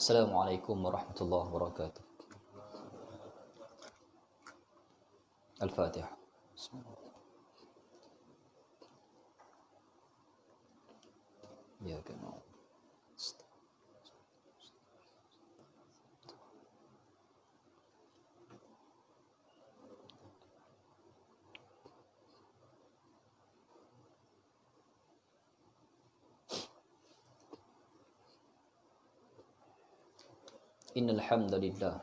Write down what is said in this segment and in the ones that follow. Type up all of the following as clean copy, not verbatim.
Assalamualaikum warahmatullahi wabarakatuh. Al-Fatihah. Ya kena. Innal hamdalillah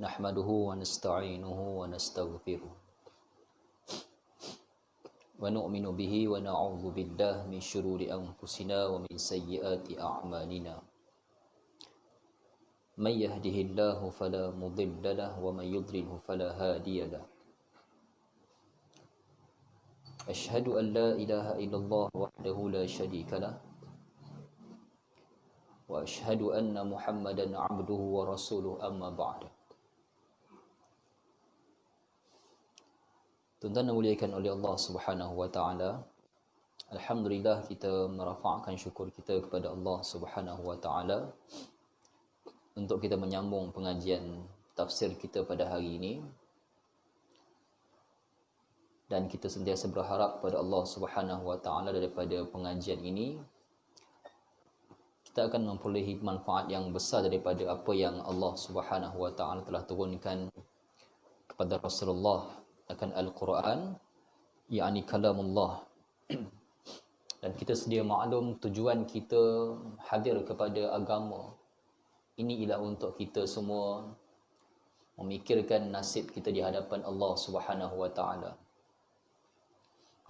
nahmaduhu wa nasta'inuhu wa nastaghfiruh wa nu'minu bihi wa na'udzu billahi min syururi anfusina wa min sayyiati a'malina. May yahdihillahu fala mudilla lahu wa may yudlilhu fala hadiya lahu. Asyhadu an la ilaha illallah wahdahu la syarika lahu wa asyhadu anna Muhammadan 'abduhu wa rasuluh, amma ba'du. Tuan-tuan dimuliakan oleh Allah Subhanahu wa taala. Alhamdulillah, kita merafakkan syukur kita kepada Allah Subhanahu wa taala untuk kita menyambung pengajian tafsir kita pada hari ini. Dan kita sentiasa berharap kepada Allah Subhanahu wa taala daripada pengajian ini kita akan memperolehi manfaat yang besar daripada apa yang Allah Subhanahu wa taala telah turunkan kepada Rasulullah akan Al-Quran, yakni kalamullah. Dan kita sedia maklum tujuan kita hadir kepada agama ini ialah untuk kita semua memikirkan nasib kita di hadapan Allah Subhanahu wa taala.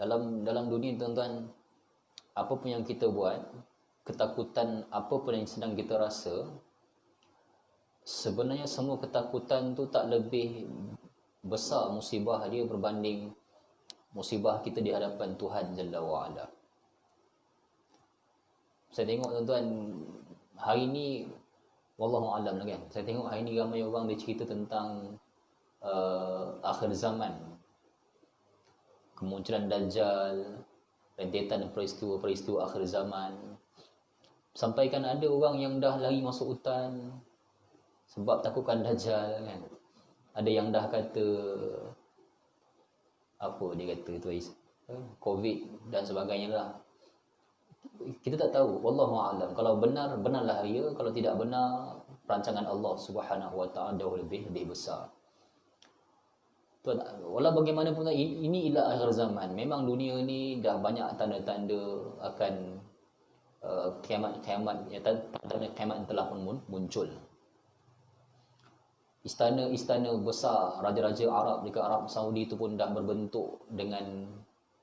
Dalam dunia, tuan-tuan, apa pun yang kita buat, ketakutan apa pun yang sedang kita rasa, sebenarnya semua ketakutan tu tak lebih besar musibah dia berbanding musibah kita di hadapan Tuhan Jalla wa'ala. Saya tengok, tuan-tuan, hari ni wallahu alam lah kan, saya tengok hari ni ramai orang dia cerita tentang akhir zaman, kemunculan Dajjal, rentetan peristiwa-peristiwa akhir zaman. Sampaikan ada orang yang dah lari masuk hutan sebab takutkan Dajjal kan. Ada yang dah kata apa dia kata tu, COVID dan sebagainya lah. Kita tak tahu, wallahu a'lam. Kalau benar, benarlah dia. Kalau tidak benar, perancangan Allah Subhanahu wa taala jauh lebih besar. Tuan, walau bagaimanapun ini ialah akhir zaman. Memang dunia ni dah banyak tanda-tanda akan kiamat yang telah pun muncul. Istana besar raja-raja Arab dekat Arab Saudi tu pun dah berbentuk dengan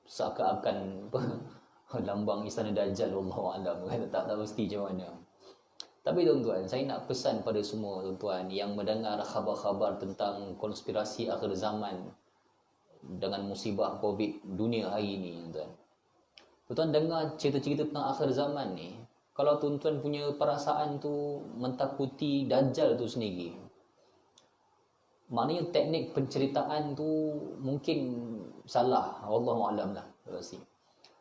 seakan-akan lambang istana Dajjal, wallahu alam, tak mesti macam mana. Tapi tuan-tuan, saya nak pesan pada semua tuan-tuan yang mendengar khabar-khabar tentang konspirasi akhir zaman dengan musibah COVID dunia hari ini, tuan-tuan. Tuan-tuan dengar cerita-cerita tentang akhir zaman ni, kalau tuan-tuan punya perasaan tu mentakuti Dajjal tu sendiri, maknanya teknik penceritaan tu mungkin salah, wallahu alam lah.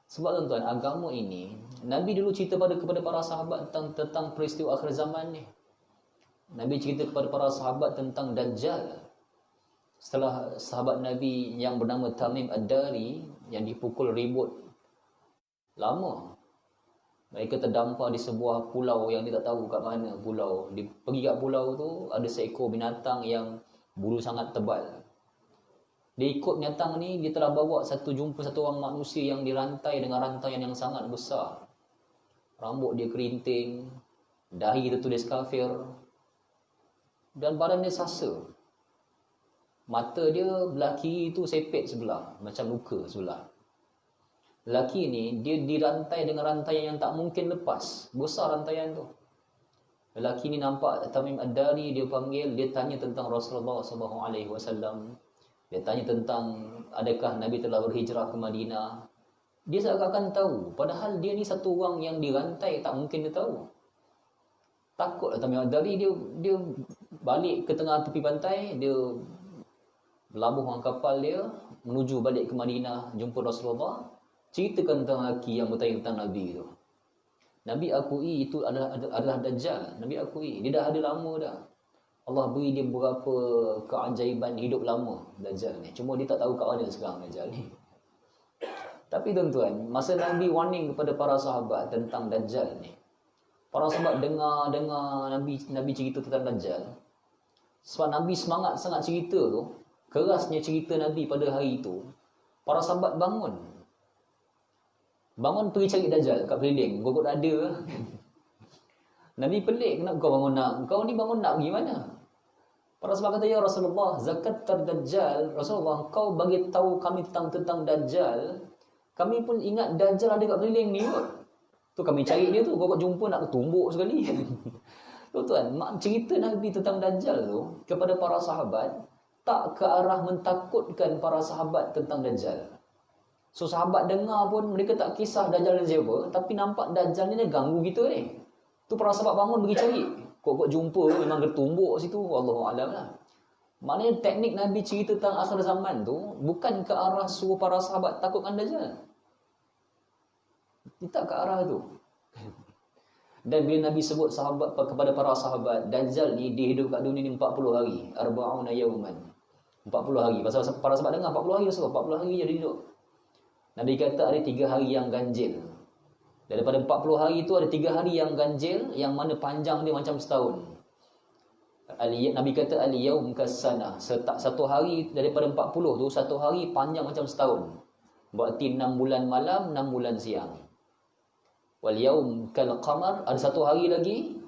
Sebab tuan-tuan, agama ini, Nabi dulu cerita kepada para sahabat tentang peristiwa akhir zaman ni. Nabi cerita kepada para sahabat tentang Dajjal. Setelah sahabat Nabi yang bernama Tamim Ad-Dari yang dipukul ribut lama, mereka terdampar di sebuah pulau yang dia tak tahu kat mana pulau. Dia pergi kat pulau tu, ada seekor binatang yang bulu sangat tebal. Dia ikut binatang ni, dia telah bawa jumpa satu orang manusia yang dirantai dengan rantaian yang sangat besar. Rambut dia kerinting, dahi tertulis kafir, dan badan dia sasa. Mata dia belah kiri tu sepet sebelah, macam luka sebelah. Lelaki ni, dia dirantai dengan rantaian yang tak mungkin lepas. Besar rantaian tu. Lelaki ni nampak Tamim Ad-Dari, dia panggil, dia tanya tentang Rasulullah SAW. Dia tanya tentang adakah Nabi telah berhijrah ke Madinah. Dia seakan-akan tahu, padahal dia ni satu orang yang dirantai, tak mungkin dia tahu. Takutlah Tamim Ad-Dari, dia balik ke tengah tepi pantai, dia berlabuh dengan kapal dia menuju balik ke Madinah, jumpa Rasulullah, ceritakan tentang lelaki yang bertanya tentang Nabi tu. Nabi akui itu adalah Dajjal. Nabi akui. Dia dah ada lama dah. Allah beri dia berapa keajaiban hidup lama Dajjal ni. Cuma dia tak tahu kat mana sekarang Dajjal ni. Tapi tuan-tuan, masa Nabi warning kepada para sahabat tentang Dajjal ni, para sahabat dengar Nabi cerita tentang Dajjal. Sebab Nabi semangat sangat cerita tu, kerasnya cerita Nabi pada hari itu, para sahabat bangun pergi cari Dajjal kat keliling, gogok dada. Nabi pelik, kenapa kau bangun nak? Kau ni bangun nak pergi mana? Para sahabat kata, ya Rasulullah, zakat Dajjal. Rasulullah, kau bagi tahu kami tentang Dajjal. Kami pun ingat Dajjal ada kat keliling ni kot. Tu kami cari dia tu, gogok jumpa nak tumbuk sekali. Tuan-tuan, cerita Nabi tentang Dajjal tu kepada para sahabat tak ke arah mentakutkan para sahabat tentang Dajjal. So sahabat dengar pun mereka tak kisah Dajjal ni siapa, tapi nampak Dajjal ni dia ganggu kita ni. Tu para sahabat bangun pergi cari. Kok jumpa memang ketumbuk situ, wallahu alam lah. Maknanya teknik Nabi cerita tentang akhir zaman tu bukan ke arah suruh para sahabat takutkan Dajjal. Dia tak ke arah tu. Dan bila Nabi sebut sahabat kepada para sahabat, Dajjal ni dia hidup kat dunia ni 40 hari, arba'una yawman. 40 hari. Pasal para sahabat dengar 40 hari Rasulullah, 40 hari je dia hidup. Nabi kata ada 3 hari yang ganjil. Daripada 40 hari itu ada 3 hari yang ganjil, yang mana panjang dia macam setahun. Nabi kata al-yawm kas-sanah. Satu hari daripada 40 tu, satu hari panjang macam setahun. Berarti 6 bulan malam, 6 bulan siang. Wal yawm kal qamar, ada satu hari lagi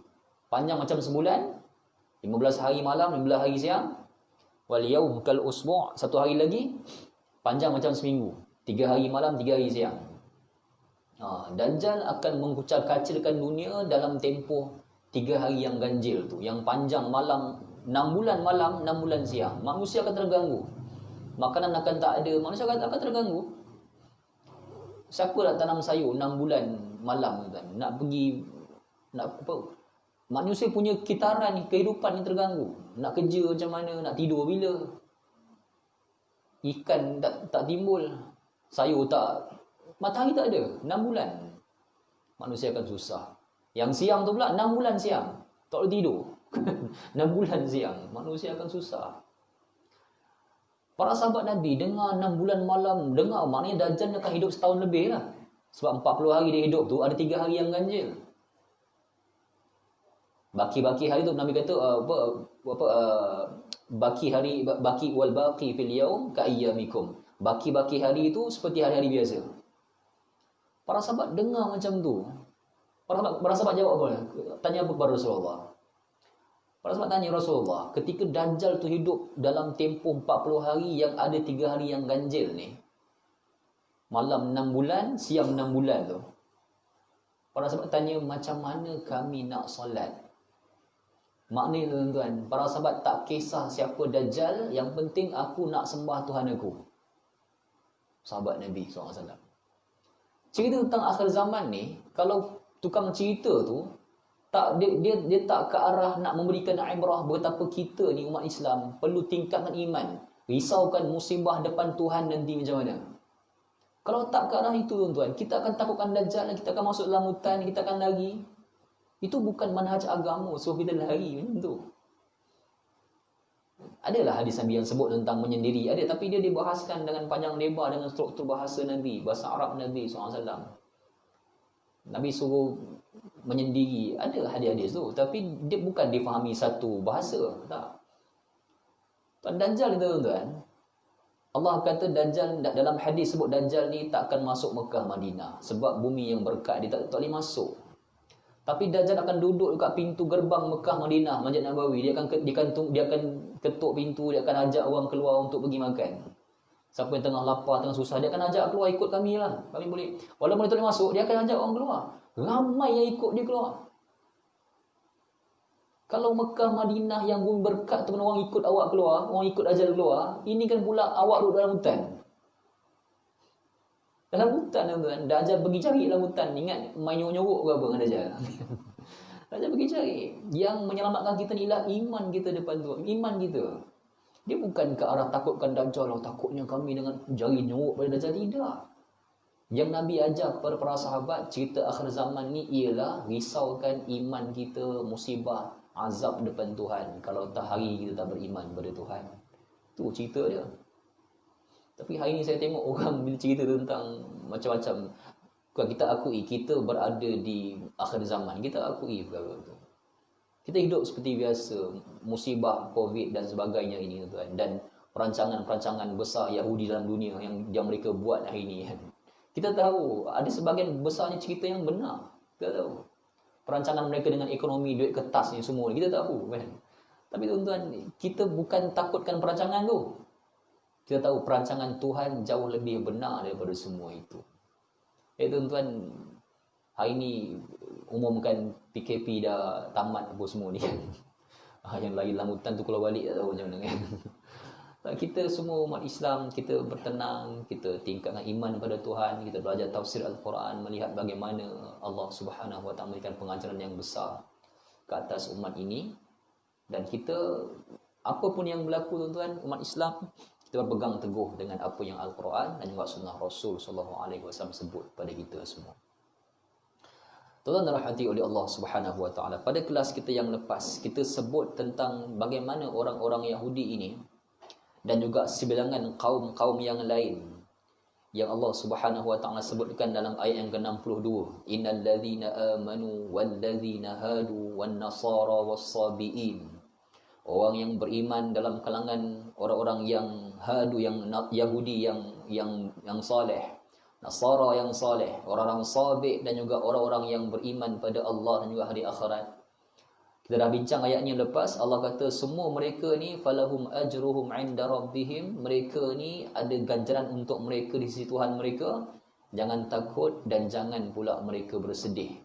panjang macam sebulan, 15 hari malam, 15 hari siang. Wal yawm kal usbu', satu hari lagi panjang macam seminggu, 3 hari malam, 3 hari siang. Dajjal akan mengkucil-kacilkan dunia dalam tempoh 3 hari yang ganjil tu, yang panjang malam, 6 bulan malam, 6 bulan siang. Manusia akan terganggu, makanan akan tak ada, manusia akan terganggu. Siapa nak tanam sayur 6 bulan malam kan? Nak pergi, nak apa? Manusia punya kitaran ni, kehidupan ni terganggu. Nak kerja macam mana, nak tidur bila? Ikan tak timbul, sayur tak, matahari tak ada, 6 bulan. Manusia akan susah. Yang siang tu pula 6 bulan siang, tak boleh tidur. 6 bulan siang, manusia akan susah. Para sahabat Nabi dengar 6 bulan malam, dengar maknanya Dajjal akan hidup setahun lebih lah. Sebab 40 hari dia hidup tu, ada 3 hari yang ganjil. Baki-baki hari tu Nabi kata baki wal baqi fil yaum ka ayyamikum. Baki-baki hari itu seperti hari-hari biasa. Para sahabat dengar macam tu. Para sahabat jawab apa? Tanya apa kepada Rasulullah? Para sahabat tanya Rasulullah, ketika Dajjal tu hidup dalam tempoh 40 hari yang ada 3 hari yang ganjil ni, malam 6 bulan, siang 6 bulan tu, para sahabat tanya, macam mana kami nak solat? Maknanya tuan-tuan, para sahabat tak kisah siapa Dajjal, yang penting aku nak sembah Tuhan aku. Sahabat Nabi SAW. Cerita tentang akhir zaman ni, kalau tukang cerita tu tak, dia tak ke arah nak memberikan ibrah betapa kita ni umat Islam perlu tingkatkan iman, risaukan musibah depan Tuhan nanti macam mana. Kalau tak ke arah itu tuan-tuan, kita akan takutkan Dajjal, kita akan masuk dalam hutan, kita akan lari. Itu bukan manhaj agama, so kita lari macam tu. Adalah hadis Nabi yang sebut tentang menyendiri, ada, tapi dia dibahaskan dengan panjang lebar dengan struktur bahasa Nabi, bahasa Arab Nabi SAW. Nabi suruh menyendiri, ada hadis-hadis tu, tapi dia bukan difahami satu bahasa, tak. Dajjal itu tuan-tuan, Allah kata Dajjal, dalam hadis sebut Dajjal ni tak akan masuk Mekah Madinah sebab bumi yang berkat, dia tak boleh masuk. Tapi Dajjal akan duduk dekat pintu gerbang Mekah Madinah, Masjid Nabawi. Dia akan ketuk pintu, dia akan ajak orang keluar untuk pergi makan. Siapa yang tengah lapar, tengah susah, dia akan ajak keluar, ikut kami lah. Kami boleh. Walaupun dia tak boleh masuk, dia akan ajak orang keluar. Ramai yang ikut dia keluar. Kalau Mekah Madinah yang bumi berkat tu, orang ikut awak keluar, orang ikut Dajjal keluar, ini kan pula awak duduk dalam hutan. Dalam hutan tuan, Dajjal pergi cari dalam hutan. Ingat main nyorok ke apa dengan Dajjal? Dajjal pergi cari. Yang menyelamatkan kita ni ialah iman kita depan tu. Iman kita. Dia bukan ke arah takutkan Dajjal, takutnya kami dengan jari nyorok pada Dajjal, tidak. Yang Nabi ajar kepada para sahabat, cerita akhir zaman ni ialah risaukan iman kita, musibah, azab depan Tuhan kalau tak hari kita tak beriman kepada Tuhan. Tu cerita dia. Tapi hari ni saya tengok orang bila cerita tentang macam-macam. Kita akui kita berada di akhir zaman. Kita akui perkara tu. Kita hidup seperti biasa, musibah, Covid dan sebagainya ini tuan. Dan perancangan-perancangan besar Yahudi dalam dunia yang mereka buat hari ini kan. Kita tahu ada sebahagian besarnya cerita yang benar. Kita tahu. Perancangan mereka dengan ekonomi, duit kertas ni semua kita tahu kan. Tapi tuan-tuan, kita bukan takutkan perancangan tu. Kita tahu perancangan Tuhan jauh lebih benar daripada semua itu. Tuan-tuan, hari ni umumkan PKP dah tamat apa semua ni kan. Yang lagi dalam hutan tu kalau balik tak tahu macam mana kan. Kita semua umat Islam, kita bertenang, kita tingkatkan iman kepada Tuhan, kita belajar tafsir Al-Quran, melihat bagaimana Allah Subhanahu Wa Taala memberikan pengajaran yang besar ke atas umat ini. Dan kita, apapun yang berlaku tuan-tuan, umat Islam, kita berpegang teguh dengan apa yang Al-Quran dan juga sunnah Rasul SAW sebut pada kita semua. Tuan-tuan dirahmati oleh Allah Subhanahu Wa Taala. Pada kelas kita yang lepas, kita sebut tentang bagaimana orang-orang Yahudi ini dan juga sebilangan kaum-kaum yang lain yang Allah Subhanahu Wa Taala sebutkan dalam ayat yang ke-62, innal ladzina amanu wal ladzina hadu wan nasara was-sabiin. Orang yang beriman dalam kalangan orang-orang yang hadu, yang Yahudi yang soleh, Nasara yang soleh, orang-orang sabi' dan juga orang-orang yang beriman pada Allah dan juga hari akhirat. Kita dah bincang ayat ni lepas. Allah kata semua mereka ni falahum ajruhum 'inda rabbihim. Mereka ni ada ganjaran untuk mereka di sisi Tuhan mereka. Jangan takut dan jangan pula mereka bersedih.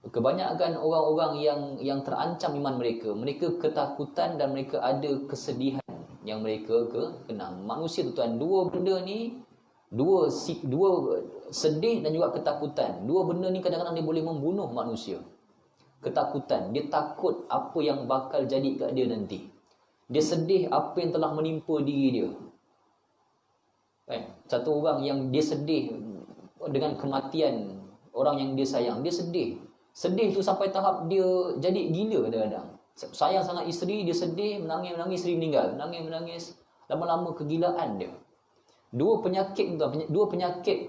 Kebanyakan orang-orang yang terancam iman mereka ketakutan dan mereka ada kesedihan yang mereka kenang. Manusia tu tuan, dua benda ni, dua sedih dan juga ketakutan. Dua benda ni kadang-kadang dia boleh membunuh manusia. Ketakutan, dia takut apa yang bakal jadi kat dia nanti. Dia sedih apa yang telah menimpa diri dia. Satu orang yang dia sedih dengan kematian orang yang dia sayang, dia sedih. Sedih tu sampai tahap dia jadi gila kadang-kadang. Sayang sangat isteri, dia sedih, menangis-menangis, isteri meninggal. Menangis-menangis, lama-lama kegilaan dia. Dua penyakit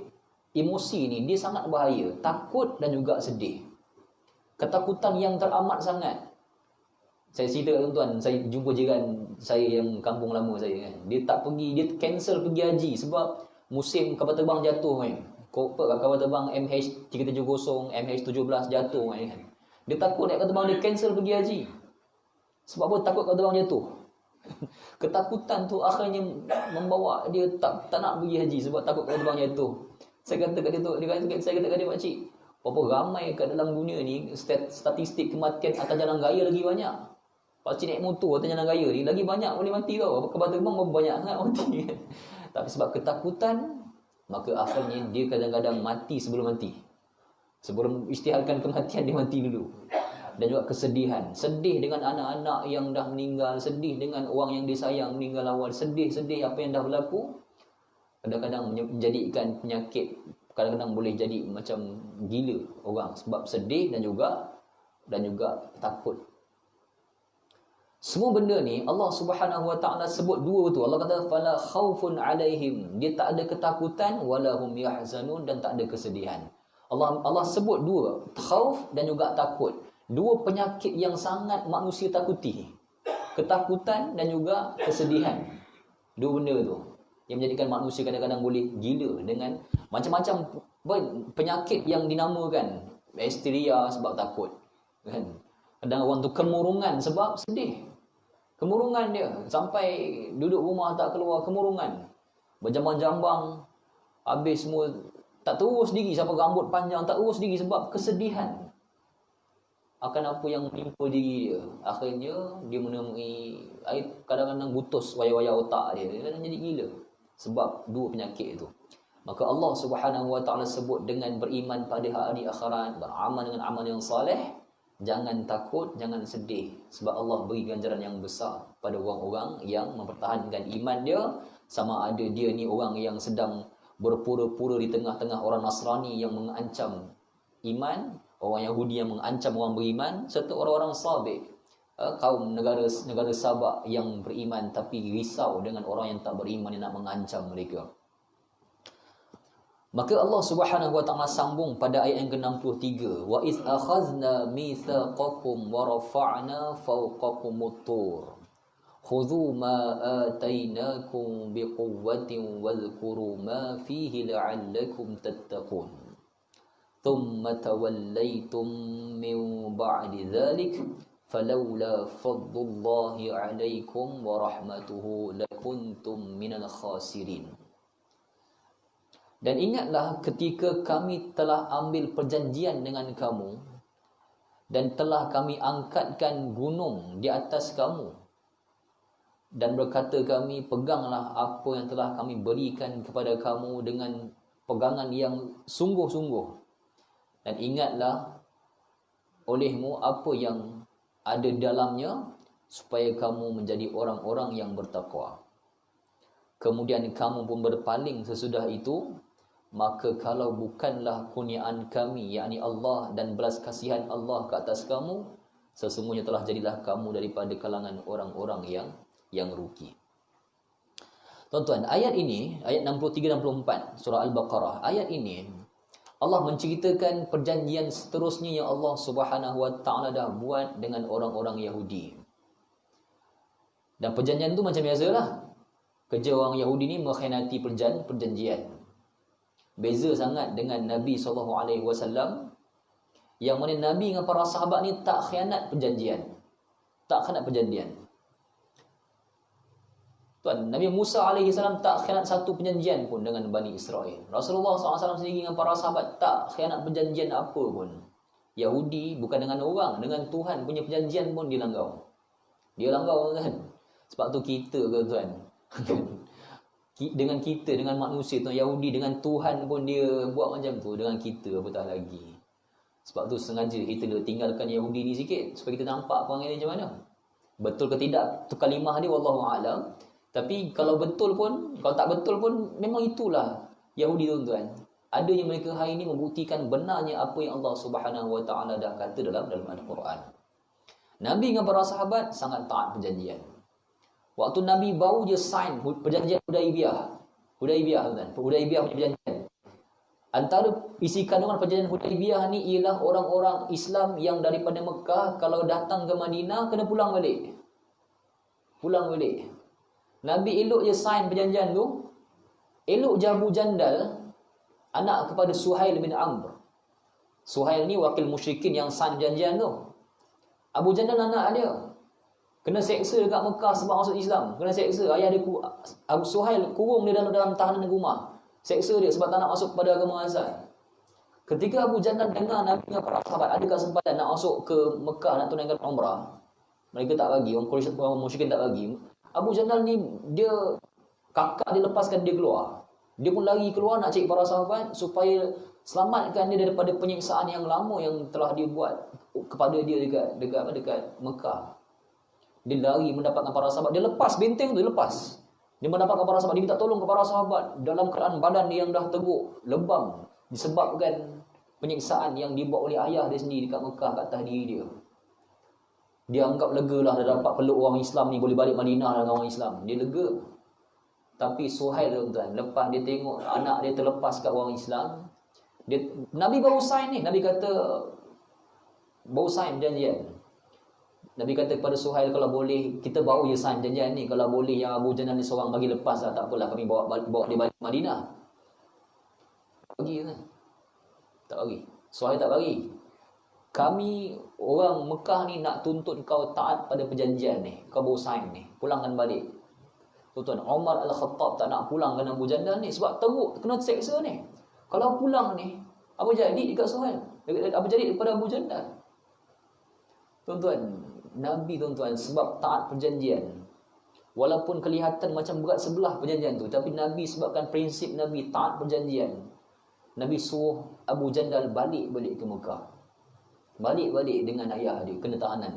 emosi ni, dia sangat bahaya. Takut dan juga sedih. Ketakutan yang teramat sangat. Saya cerita tuan-tuan, saya jumpa jiran saya yang kampung lama saya kan. Dia tak pergi, dia cancel pergi haji sebab musim kapal terbang jatuh kan. Kapal terbang MH370, MH17 jatuh kan. Dia takut naik kapal terbang, dia cancel pergi haji. Sebab apa? Takut kapal terbang jatuh. Ketakutan tu akhirnya membawa dia tak nak pergi haji sebab takut kapal terbang jatuh. Saya kata kat dia tu, saya kata kat dia, pakcik, berapa ramai kat dalam dunia ni statistik kematian atas jalan raya lagi banyak. Pakcik naik motor atas jalan raya ni lagi banyak boleh mati tau. Kapal terbang berapa banyak sangat mati. Tapi sebab ketakutan, maka akhirnya dia kadang-kadang mati sebelum mati. Sebelum isytiharkan kematian, dia mati dulu. Dan juga kesedihan. Sedih dengan anak-anak yang dah meninggal. Sedih dengan orang yang disayang meninggal awal. Sedih apa yang dah berlaku. Kadang-kadang menjadikan penyakit. Kadang-kadang boleh jadi macam gila orang. Sebab sedih dan juga takut. Semua benda ni Allah Subhanahu Wa Taala sebut dua tu. Allah kata fala khaufun alaihim. Dia tak ada ketakutan wala hum yahzanun, dan tak ada kesedihan. Allah sebut dua, khauf dan juga takut. Dua penyakit yang sangat manusia takuti. Ketakutan dan juga kesedihan. Dua benda tu yang menjadikan manusia kadang-kadang boleh gila dengan macam-macam penyakit yang dinamakan histeria sebab takut. Kan? Kadang orang tu kemurungan sebab sedih. Kemurungan dia sampai duduk rumah tak keluar, kemurungan. Berjambang-jambang, habis semua tak terus diri, sampai rambut panjang tak terus diri sebab kesedihan akan apa yang menimpa diri dia. Akhirnya dia menemui kadang-kadang putus wayar-wayar otak dia. Dia kadang jadi gila sebab dua penyakit itu. Maka Allah Subhanahu Wa Taala sebut dengan beriman pada hari akhirat, beramal dengan amal yang soleh, jangan takut, jangan sedih, sebab Allah beri ganjaran yang besar pada orang-orang yang mempertahankan iman dia, sama ada dia ni orang yang sedang berpura-pura di tengah-tengah orang Nasrani yang mengancam iman, orang Yahudi yang mengancam orang beriman, serta orang-orang Sabik, kaum negara Sabak yang beriman tapi risau dengan orang yang tak beriman yang nak mengancam mereka. Maka Allah Subhanahu wa taala sambung pada ayat yang ke-63, wa iz akhadna mitsaqakum wa rafa'na fawqakumut tur khudhu ma atainakum biquwwatin wadhkuru ma fihi la'allakum tattaqun thumma tawallaytum min ba'di dhalik falawla fadlullahi 'alaikum wa rahmatuhu lakuntum minal khasirin. Dan ingatlah ketika kami telah ambil perjanjian dengan kamu dan telah kami angkatkan gunung di atas kamu dan berkata kami, peganglah apa yang telah kami berikan kepada kamu dengan pegangan yang sungguh-sungguh, dan ingatlah olehmu apa yang ada dalamnya supaya kamu menjadi orang-orang yang bertakwa. Kemudian kamu pun berpaling sesudah itu, maka kalau bukanlah kurniaan kami, yakni Allah dan belas kasihan Allah ke atas kamu, sesungguhnya telah jadilah kamu daripada kalangan orang-orang yang rugi. Tuan-tuan, ayat ini, ayat 63 dan 64 surah Al-Baqarah, ayat ini Allah menceritakan perjanjian seterusnya yang Allah Subhanahu wa taala dah buat dengan orang-orang Yahudi. Dan perjanjian tu macam biasalah. Kerja orang Yahudi ni mengkhianati perjanjian. Beza sangat dengan Nabi SAW, yang mana Nabi dengan para sahabat ni tak khianat perjanjian. Tak khianat perjanjian. Tuan, Nabi Musa AS tak khianat satu perjanjian pun dengan Bani Israel. Rasulullah SAW sendiri dengan para sahabat tak khianat perjanjian apa pun. Yahudi bukan dengan orang, dengan Tuhan punya perjanjian pun dia langgar. Dia langgar kan. Sebab tu kita ke tuan, dengan kita, dengan manusia, tuan, Yahudi dengan Tuhan pun dia buat macam tu, dengan kita apatah lagi. Sebab tu sengaja Hitler tinggalkan Yahudi ni sikit supaya kita nampak perangai dia macam mana. Betul ke tidak tu kalimah dia, wallahu a'lam. Tapi kalau betul pun, kalau tak betul pun, memang itulah Yahudi, tuan-tuan. Adanya mereka hari ini membuktikan benarnya apa yang Allah Subhanahu wa taala dah kata dalam Al-Quran. Nabi dengan para sahabat sangat taat perjanjian. Waktu Nabi baru je sign perjanjian Hudaibiyah, tuan, Hudaibiyah punya perjanjian. Antara isi kandungan perjanjian Hudaibiyah ni ialah orang-orang Islam yang daripada Mekah kalau datang ke Madinah kena pulang balik. Pulang balik. Nabi elok je sign perjanjian tu. Elok je Abu Jandal, anak kepada Suhail bin Amr. Suhail ni wakil musyrikin yang sign perjanjian tu. Abu Jandal anak dia kena seksa dekat Mekah sebab masuk Islam. Kena seksa. Ayah dia, Abu Suhail, kurung dia dalam tahanan rumah. Seksa dia sebab tak nak masuk kepada agama asal. Ketika Abu Jandal dengar Nabi dengan para sahabat ada kesempatan nak masuk ke Mekah nak tunaikan umrah, mereka tak bagi. Orang musyrikin tak bagi. Abu Jandal ni, dia kakak dia lepaskan dia keluar. Dia pun lari keluar nak cari para sahabat supaya selamatkan dia daripada penyiksaan yang lama yang telah dia buat kepada dia dekat Mekah. Dia lari mendapatkan para sahabat. Dia lepas benteng tu, dia lepas. Dia mendapatkan para sahabat. Dia minta tolong kepada para sahabat. Dalam keadaan badan dia yang dah teruk, lebam, disebabkan penyiksaan yang dibuat oleh ayah dia sendiri dekat Mekah kat atas diri dia. Dia anggap lega lah dia dapat peluk orang Islam ni, boleh balik Madinah dengan orang Islam. Dia lega. Tapi Suhail, tuan, lepas dia tengok anak dia terlepas kat orang Islam, Nabi baru sign ni. Nabi kata, baru sign perjanjian. Nabi kata kepada Suhail, kalau boleh, kita baru je sign perjanjian ni. Kalau boleh yang Abu Jandal ni seorang bagi lepas lah. Tak apalah, kami bawa dia balik Madinah. Bagi kan? Tak bagi. Suhail tak bagi. Kami orang Mekah ni nak tuntut kau taat pada perjanjian ni. Kau baru sign ni. Pulangkan balik. Tuan-tuan, Umar Al-Khattab tak nak pulangkan Abu Jandal ni sebab teruk, kena seksa ni. Kalau pulang ni, apa jadi dekat Suhail? Apa jadi kepada Abu Jandal? Tuan-tuan, Nabi, tuan-tuan, sebab taat perjanjian, walaupun kelihatan macam berat sebelah perjanjian tu, tapi Nabi sebabkan prinsip Nabi taat perjanjian, Nabi suruh Abu Jandal balik ke Mekah. Balik dengan ayah dia, kena tahanan.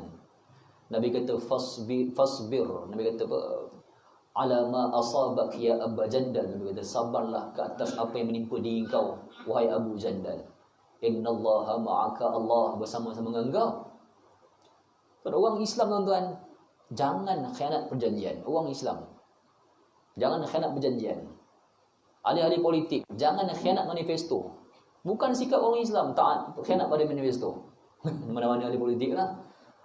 Nabi kata fasbir. Nabi kata apa? ala ma asabak ya Abu Jandal. Nabi kata, sabarlah ke atas apa yang menimpa diri kau, wahai Abu Jandal. Innallaha ma'aka, Allah bersama-sama dengan engkau. Pada orang Islam tuan-tuan, jangan khianat perjanjian. Orang Islam, jangan khianat perjanjian. Ahli-ahli politik, jangan khianat manifesto. Bukan sikap orang Islam taat khianat pada manifesto. Mana-mana ahli politik lah.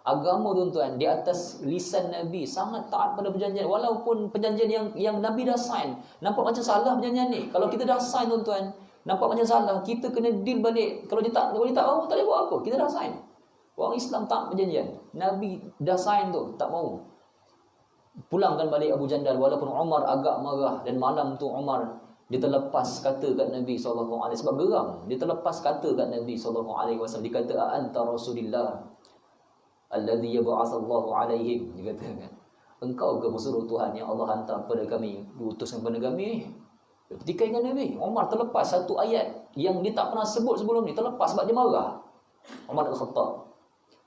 Agama tuan-tuan di atas lisan Nabi sangat taat pada perjanjian. Walaupun perjanjian yang Nabi dah sign, nampak macam salah perjanjian ni. Kalau kita dah sign tuan-tuan, nampak macam salah, kita kena deal balik. Kalau dia tak mahu, tak boleh buat apa. Kita dah sign. Orang Islam taat perjanjian. Nabi dah sign tu, tak mahu. Pulangkan balik Abu Jandal. Walaupun Umar agak marah, dan malam tu Umar dia terlepas kata kat Nabi SAW. Sebab geram, dia terlepas kata kat Nabi SAW. Dia kata, anta Rasulillah alladhi yab'atsallahu alaihim. Dia kata kan, engkau ke pesuruh Tuhan yang Allah hantar kepada kami, diutuskan kepada kami. Ketika dengan Nabi, Umar terlepas satu ayat yang dia tak pernah sebut sebelum ni. Terlepas sebab dia marah. Umar Al-Khattab,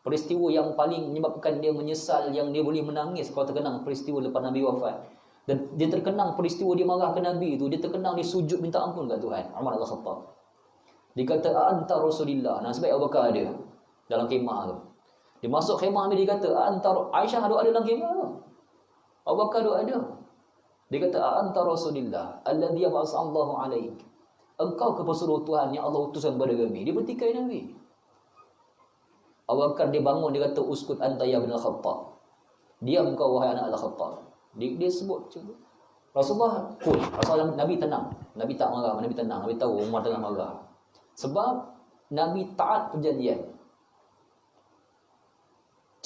peristiwa yang paling menyebabkan dia menyesal, yang dia boleh menangis kalau terkenang peristiwa lepas Nabi wafat. Dan dia terkenang peristiwa dia marah ke Nabi itu, dia terkenang dia sujud minta ampun kat Tuhan. Umar Al-Khattab, dia kata, anta Rasulillah. Nasib Abu Bakar ada dalam kemah tu. Dia masuk khemah Nabi, dia kata, Aisyah ada dalam khemah tu, Abu Bakar ada. Dia kata, anta Rasulillah alladhi yab'atsallahu alaik. Engkau ke pesuruh Tuhan yang Allah utuskan kepada kami. Dia bertikai Nabi. Abu Bakar dia bangun, dia kata, uskut anta ya bin al-Khattab. Diam kau wahai anak al-Khattab. Dia sebut macam tu. Rasulullah cool. Nabi tenang. Nabi tak marah, Nabi tenang. Nabi tahu Umar tengah marah. Sebab Nabi taat perjanjian.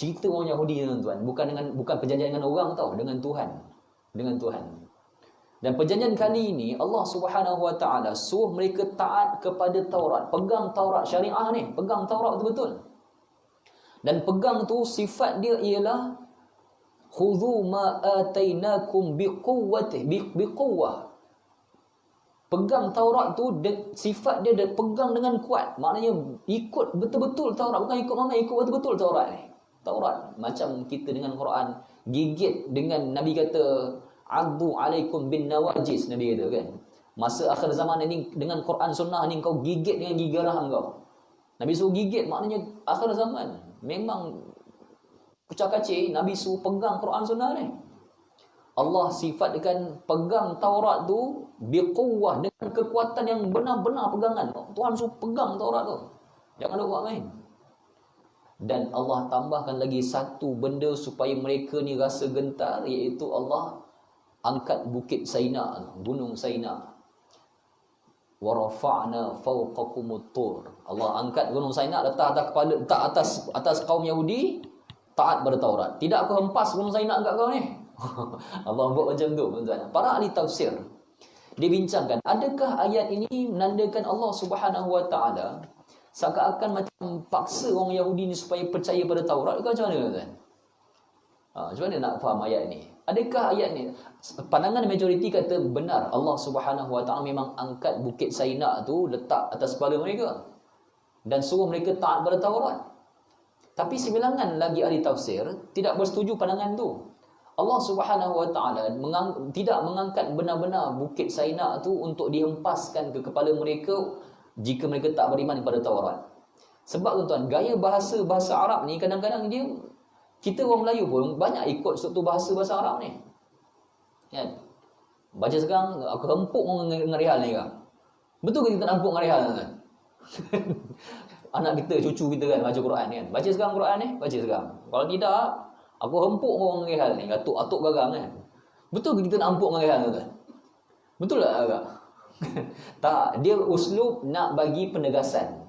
Cerita orang Yahudi tuan-tuan, bukan perjanjian dengan orang tau, dengan Tuhan. Dengan Tuhan. Dan perjanjian kali ini Allah Subhanahu Wa Taala suruh mereka taat kepada Taurat. Pegang Taurat syariah ni, pegang Taurat betul-betul. Dan pegang tu sifat dia ialah khudhu ma atainakum biquwwati biquwwah. Pegang Taurat tu, sifat dia pegang dengan kuat. Maknanya ikut betul-betul Taurat, bukan ikut mana, ikut betul-betul Taurat ni. Taurat macam kita dengan Quran, gigit dengan Nabi kata addu alaikum bin nawajis. Nabi kata kan, masa akhir zaman ini dengan Quran sunnah ni kau gigit dengan gigi geraham kau. Nabi suruh gigit, maknanya akhir zaman memang kucak-kacir. Nabi suruh pegang Quran sunnah ni. Allah sifatkan pegang Taurat tu biquwwah, dengan kekuatan yang benar-benar pegangan. Tuhan suruh pegang Taurat tu, jangan ada buat main. Dan Allah tambahkan lagi satu benda supaya mereka ni rasa gentar, iaitu Allah angkat bukit Saina, gunung Saina. Wa rafa'na fawqakumut tur. Allah angkat gunung Saina, letak atas kepala, letak atas kaum Yahudi taat pada Taurat. Tidak aku hempas gunung Saina kat kau ni. Allah buat macam tu tuan-tuan. Para ahli tafsir dia bincangkan, adakah ayat ini menandakan Allah Subhanahu Wa Taala seakan-akan macam paksa orang Yahudi ni supaya percaya pada Taurat ke macam mana tuan? Macam mana nak faham ayat ni? Adakah ayat ni, pandangan majoriti kata benar, Allah Subhanahu Wa Taala memang angkat bukit Saina tu letak atas kepala mereka dan suruh mereka taat pada Taurat. Tapi sebilangan lagi ahli tafsir tidak bersetuju pandangan tu. Allah Subhanahu Wa Taala tidak mengangkat benar-benar bukit Saina tu untuk dihempaskan ke kepala mereka jika mereka tak beriman kepada Taurat. Sebab tuan-tuan, gaya bahasa Arab ni kadang-kadang kita orang Melayu pun banyak ikut satu bahasa Arab ni. Kan? Baca sekarang, aku hempuk dengan Rehal ni kan. Betul ke kita nak hempuk dengan Rehal tuan? Anak kita, cucu kita kan baca Quran kan. Baca sekarang Quran ni, baca sekarang. Kalau tidak, aku hempuk dengan Rehal ni, atuk garang kan. Betul ke kita nak hempuk dengan Rehal tuan? Betul tak agak? Tak, dia uslub nak bagi penegasan.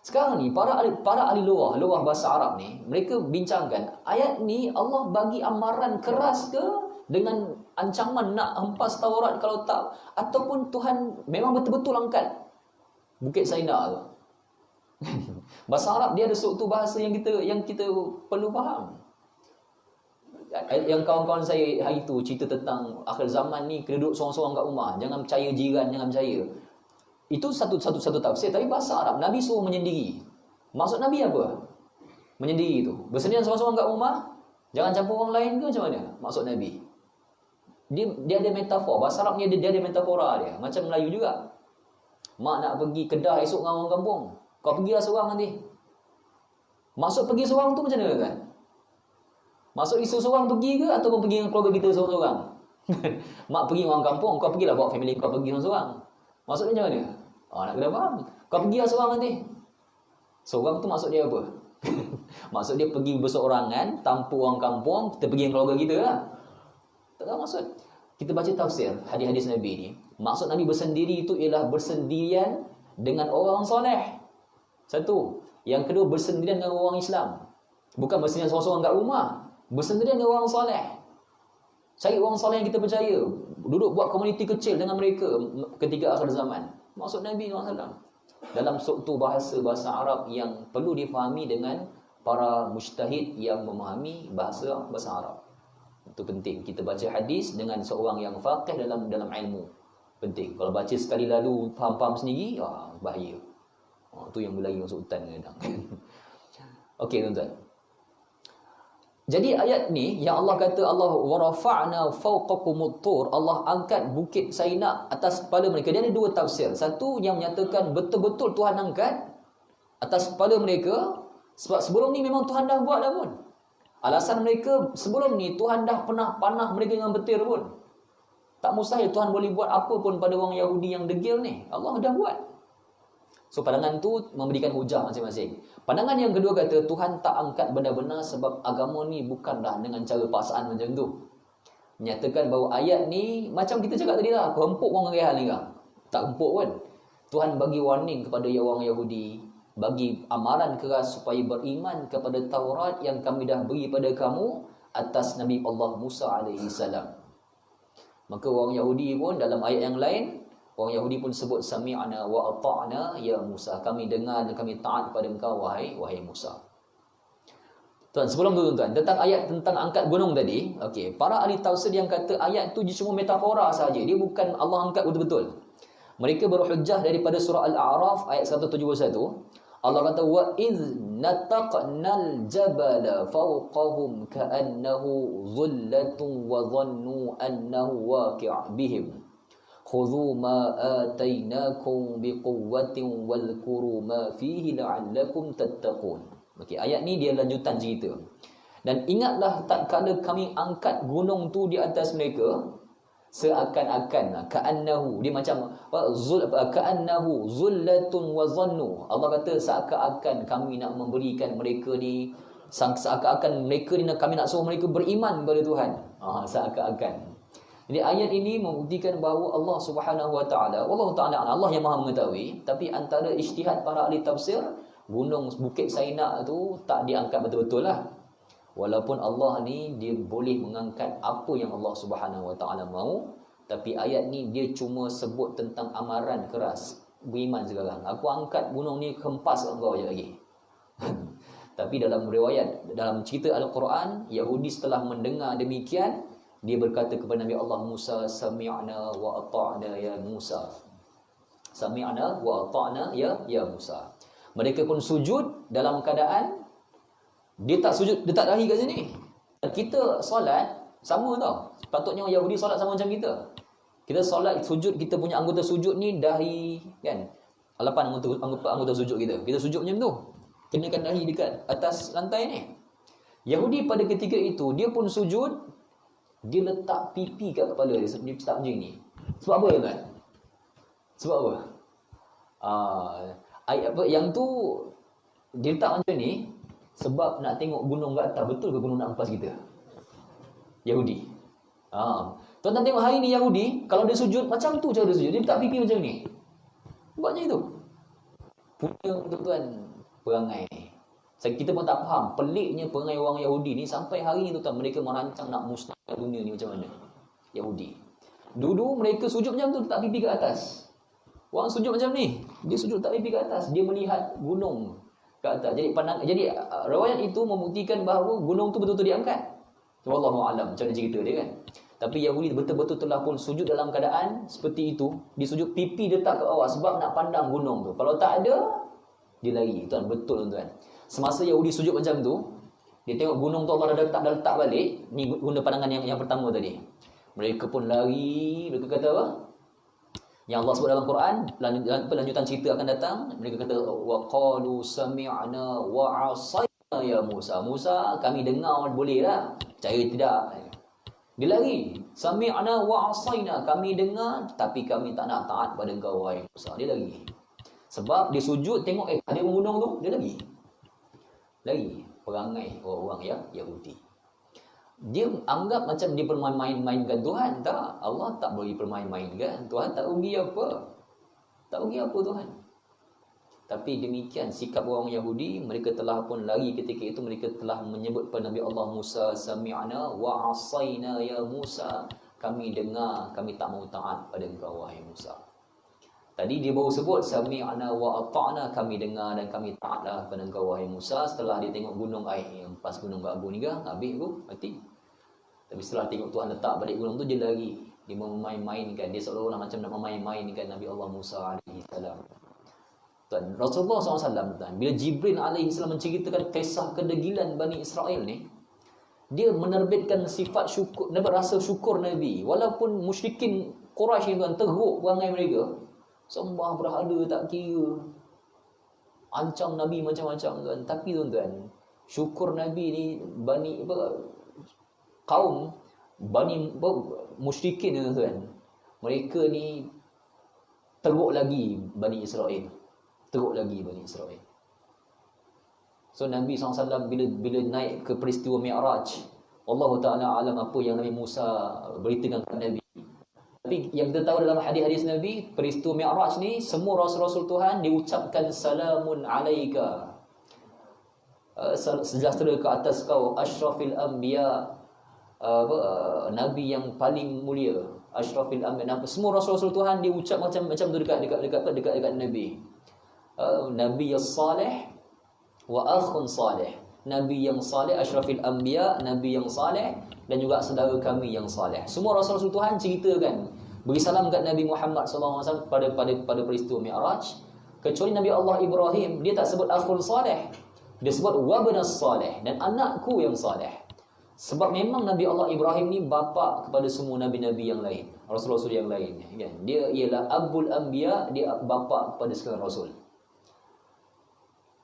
Sekarang ni para ahli lughah bahasa Arab ni, mereka bincangkan ayat ni Allah bagi amaran keras ke dengan ancaman nak hempas Taurat kalau tak, ataupun Tuhan memang betul-betul angkat bukit Saina tu. Bahasa Arab dia ada suatu bahasa yang kita perlu faham. Yang kawan-kawan saya hari tu cerita tentang akhir zaman ni kena duduk seorang-seorang kat rumah, jangan percaya jiran, jangan percaya. Itu satu tafsir, tapi bahasa Arab Nabi suruh menyendiri. Maksud Nabi apa? Menyendiri tu, bersendirian seorang-seorang kat rumah, jangan campur orang lain ke macam mana? Maksud Nabi. Dia ada metafor. Bahasa Arab ni dia ada metafora dia. Macam Melayu juga. Mak nak pergi Kedah esok dengan orang kampung. Kau pergilah seorang nanti. Maksud pergi seorang tu macam mana kan? Maksud isu seorang pergi ke ataupun pergi dengan keluarga kita seorang-seorang? Mak pergi orang kampung, kau pergilah bawa family kau pergi seorang-seorang. Maksudnya macam mana? Nak kena faham. Kau pergilah seorang nanti. Seorang tu maksud dia apa? Maksud dia pergi berseorangan, tanpa orang kampung, kita pergi dengan keluarga kita lah. Tak tahu maksud. Kita baca tafsir hadis-hadis Nabi ni. Maksud Nabi bersendiri itu ialah bersendirian dengan orang soleh. Satu. Yang kedua, bersendirian dengan orang Islam. Bukan bersendirian seorang-seorang kat rumah. Bersendirian dengan orang soleh. Cari orang soleh yang kita percaya. Duduk buat komuniti kecil dengan mereka ketika akhir zaman. Maksud Nabi SAW. Dalam struktur bahasa Arab yang perlu difahami dengan para mujtahid yang memahami bahasa Arab. Itu penting. Kita baca hadis dengan seorang yang faqih dalam ilmu. Penting. Kalau baca sekali lalu faham-faham sendiri, bahaya. Itu yang berlari masuk hutan kadang. Okey tuan-tuan. Jadi ayat ni yang Allah kata Allah wa rafa'na fawqakumut tur, Allah angkat bukit Saina atas kepala mereka. Dia ada dua tafsir. Satu yang menyatakan betul-betul Tuhan angkat atas kepala mereka sebab sebelum ni memang Tuhan dah buat dah pun. Alasan mereka sebelum ni Tuhan dah pernah panah mereka dengan petir pun. Tak mustahil Tuhan boleh buat apa pun pada orang Yahudi yang degil ni. Allah dah buat. So pandangan tu memberikan hujah masing-masing. Pandangan yang kedua kata Tuhan tak angkat benar-benar sebab agama ni bukanlah dengan cara paksaan macam tu. Menyatakan bahawa ayat ni macam kita cakap tadi lah, aku hempuk orang real ni kan. Tak hempuk pun. Tuhan bagi warning kepada orang Yahudi, bagi amaran keras supaya beriman kepada Taurat yang kami dah beri pada kamu atas Nabi Allah Musa alaihi salam. Maka orang Yahudi pun dalam ayat yang lain, orang Yahudi pun sebut sami'na wa ata'na ya Musa. Kami dengar dan kami taat kepada engkau wahai Musa. Tuan, sebelum tu tuan, tentang ayat tentang angkat gunung tadi, okey, para ahli tafsir yang kata ayat tu cuma metafora saja. Dia bukan Allah angkat betul-betul. Mereka berhujjah daripada surah Al-A'raf ayat 171. Allah kata wa iz nataqnal jabala fawqahum ka'annahu dhullatun wa dhannu annahu waqi' bihim. Khudhu ma atainakum biquwwatin wadhkuru ma fihi la'allakum tattaqun. Okey, ayat ni dia lanjutan cerita. Dan ingatlah tatkala kami angkat gunung tu di atas mereka, seakan-akan ka'annahu, dia macam ka'annahu zullatun wa dhannu. Allah kata seakan-akan kami nak memberikan mereka ni, seakan-akan mereka ni kami nak suruh mereka beriman kepada Tuhan. Seakan-akan. Jadi ayat ini membuktikan bahawa Allah Subhanahu Wa Taala, Allah Taala Allah yang Maha mengetahui, tapi antara ijtihad para ahli tafsir, gunung Bukit Saina tu tak diangkat betul-betul lah. Walaupun Allah ni dia boleh mengangkat apa yang Allah Subhanahu Wa Taala mahu, tapi ayat ni dia cuma sebut tentang amaran keras. Beriman sekarang, aku angkat gunung ni kempas engkau je lagi. Tapi dalam riwayat, dalam cerita Al-Quran, Yahudi setelah mendengar demikian, dia berkata kepada Nabi Allah Musa, sami'na wa ata'na ya Musa. Sami'na wa ata'na ya Musa. Mereka pun sujud dalam keadaan dia tak sujud, dia tak dahi kat sini. Kita solat sama tau. Patutnya orang Yahudi solat sama macam kita. Kita solat sujud, kita punya anggota sujud ni dahi kan. 8 anggota sujud kita. Kita sujud macam tu. Kenakan dahi dekat atas lantai ni. Yahudi pada ketika itu dia pun sujud, dia letak pipi kat kepala dia, dia tak macam ni. Sebab apa tuan? Sebab apa? Apa yang tu dia letak macam ni sebab nak tengok gunung kat atas, betul ke gunung nak hempas kita? Yahudi. Tuan-tuan tengok hari ni Yahudi, kalau dia sujud macam tu cara dia sujud, dia letak pipi macam ni. Buatnya itu. Punya tuan-tuan perangai. Kita pun tak faham peliknya perangai orang Yahudi ni sampai hari ni tuan-tuan, mereka merancang nak musnahkan dunia ni macam mana. Yahudi. Dulu mereka sujud macam tu, letak pipi ke atas. Orang sujud macam ni, dia sujud letak pipi ke atas, dia melihat gunung ke atas. Jadi riwayat itu membuktikan bahawa gunung tu betul-betul diangkat. Wallahu alam macam mana cerita dia kan. Tapi Yahudi betul-betul telah pun sujud dalam keadaan seperti itu. Dia sujud pipi letak ke bawah sebab nak pandang gunung tu. Kalau tak ada, dia lari. Tuan, betul tuan. Semasa Yahudi sujud macam tu, dia tengok gunung tu Allah dah letak balik. Ni guna pandangan yang pertama tadi. Mereka pun lari. Mereka kata apa? Yang Allah sebut dalam Quran, lanjutan cerita akan datang. Mereka kata, wa qalu sami'na wa 'asayna ya Musa. Musa, kami dengar boleh tak? Percaya tidak? Dia lari. Sami'na wa 'asayna. Kami dengar tapi kami tak nak taat pada engkau wahai Musa. Dia lari. Sebab dia sujud tengok ada gunung tu, dia lari. Lari. Perangai orang-orang ya Yahudi. Dia anggap macam dia bermain-mainkan Tuhan. Tak, Allah tak boleh bermain-mainkan. Tuhan tak rugi apa. Tak rugi apa Tuhan. Tapi demikian sikap orang Yahudi, mereka telah pun lari ketika itu, mereka telah menyebut pada Nabi Allah Musa, sami'na wa 'asayna ya Musa. Kami dengar, kami tak mau taat pada engkau wahai Musa. Tadi dia baru sebut sami'na wa ata'na, kami dengar dan kami taatlah pada engkau wahai Musa. Setelah dia tengok gunung air, pas gunung Abu ni kan, habis tu mati. Tapi setelah tengok Tuhan letak balik gunung tu, dia lari. Dia memain-mainkan, dia seolah-olah macam nak memain-mainkan Nabi Allah Musa alaihi salam. Tuan, Rasulullah SAW, tuan, bila Jibril alaihi salam menceritakan kisah kedegilan Bani Israel ni, dia menerbitkan sifat syukur, rasa syukur Nabi. Walaupun musyrikin Quraisy ni tuan teruk perangai mereka, sembah berhala tak kira, ancam Nabi macam-macam tuan. Tapi tuan-tuan, syukur Nabi ni kaum Bani musyrikin ni tuan, mereka ni teruk lagi Bani Israel. Teruk lagi Bani Israel. So Nabi SAW bila naik ke peristiwa Mi'raj, Allah Ta'ala alam apa yang Nabi Musa beritakan kepada Nabi. Tapi yang kita tahu dalam hadis-hadis Nabi, peristiwa Mi'raj ni semua rasul-rasul Tuhan diucapkan salamun alaika, sejahtera ke atas kau, asyrafil anbiya, Nabi yang paling mulia, asyrafil anbiya. Semua rasul-rasul Tuhan diucap macam tu dekat Nabi. Nabi yang salih wa akhun salih. Nabi yang salih, asyrafil anbiya, Nabi yang salih, dan juga saudara kami yang salih. Semua rasul-rasul Tuhan ceritakan, beri salam kat Nabi Muhammad SAW pada peristiwa Mi'raj. Kecuali Nabi Allah Ibrahim, dia tak sebut akhul salih, dia sebut wabnas salih, dan anakku yang salih. Sebab memang Nabi Allah Ibrahim ni bapa kepada semua nabi-nabi yang lain, rasul-rasul yang lain, kan? Dia ialah abul anbiya, dia bapa kepada segala rasul.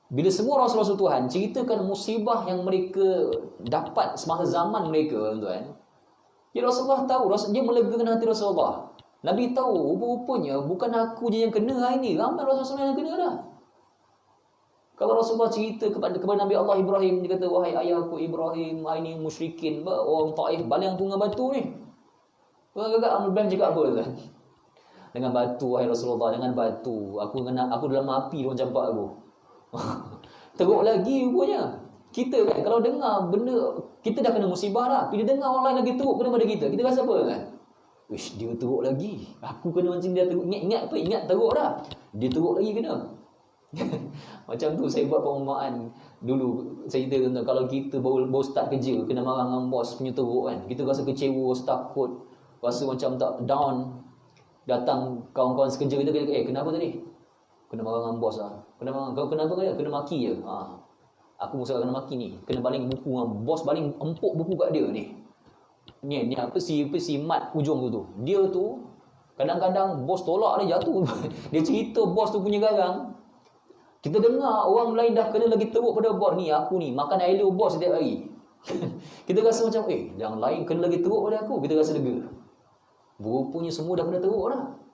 Bila semua rasul-rasul Tuhan ceritakan musibah yang mereka dapat semasa zaman mereka, tuan, ya Rasulullah tahu, dia melegakan hati Rasulullah. Nabi tahu, rupa-rupanya bukan aku je yang kena hari ni, ramai rasul-rasul yang kena dah. Kalau Rasulullah cerita kepada Nabi Allah Ibrahim, dia kata, wahai ayahku Ibrahim, hari ni musyrikin, orang Taif baling aku dengan batu ni. Agak-agak Ibrahim cakap apa tuan? Dengan batu, wahai Rasulullah, dengan batu. Aku dalam api, diorang campak aku. Teruk lagi rupanya. Kita kan kalau dengar benda, kita dah kena musibah dah, bila dengar orang lain lagi teruk kena pada kita rasa apa kan? Wish, dia teruk lagi, aku kena macam dia teruk. Ingat apa? Ingat teruk dah, dia teruk lagi kena. Macam tu saya buat perumpamaan dulu. Saya cerita tentang kalau kita baru start kerja, kena marah dengan bos punya teruk kan, kita rasa kecewa, takut, rasa macam tak down. Datang kawan-kawan sekerja kita, kenapa tadi? Kena marah dengan bos lah. Kau kenapa kena? Kena maki je. Aku mesti kena maki ni. Kena baling buku dengan bos, baling empuk buku kat dia ni. Ni apa si mat ujung tu. Dia tu kadang-kadang bos tolak dia jatuh. Dia cerita bos tu punya garang. Kita dengar orang lain dah kena lagi teruk pada bos ni. Aku ni makan air bos setiap hari. Kita rasa macam yang lain kena lagi teruk pada aku. Kita rasa lega. Rupanya semua dah kena teruk dah.